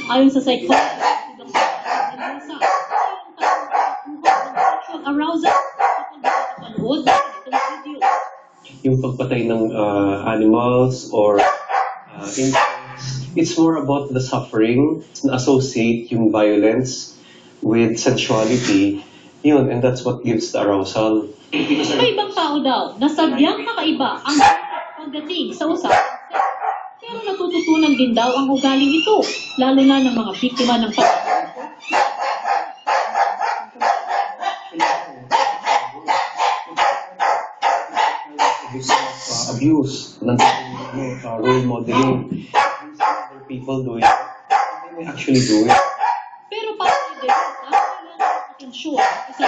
Ayon sa psychologist, arousal panood itong video. Yung pagpatay ng animals or insects, it's more about the suffering na associate yung violence with sensuality. Yun, and that's what gives the arousal. May ibang tao daw na sadyang kakaiba ang pagdating sa usapan. Pero natututunan din daw ang ugaling ito, lalo na ng mga biktima ng abuse, role modeling, other people doing it, they may actually do it. Pero para din, atensyon, kasi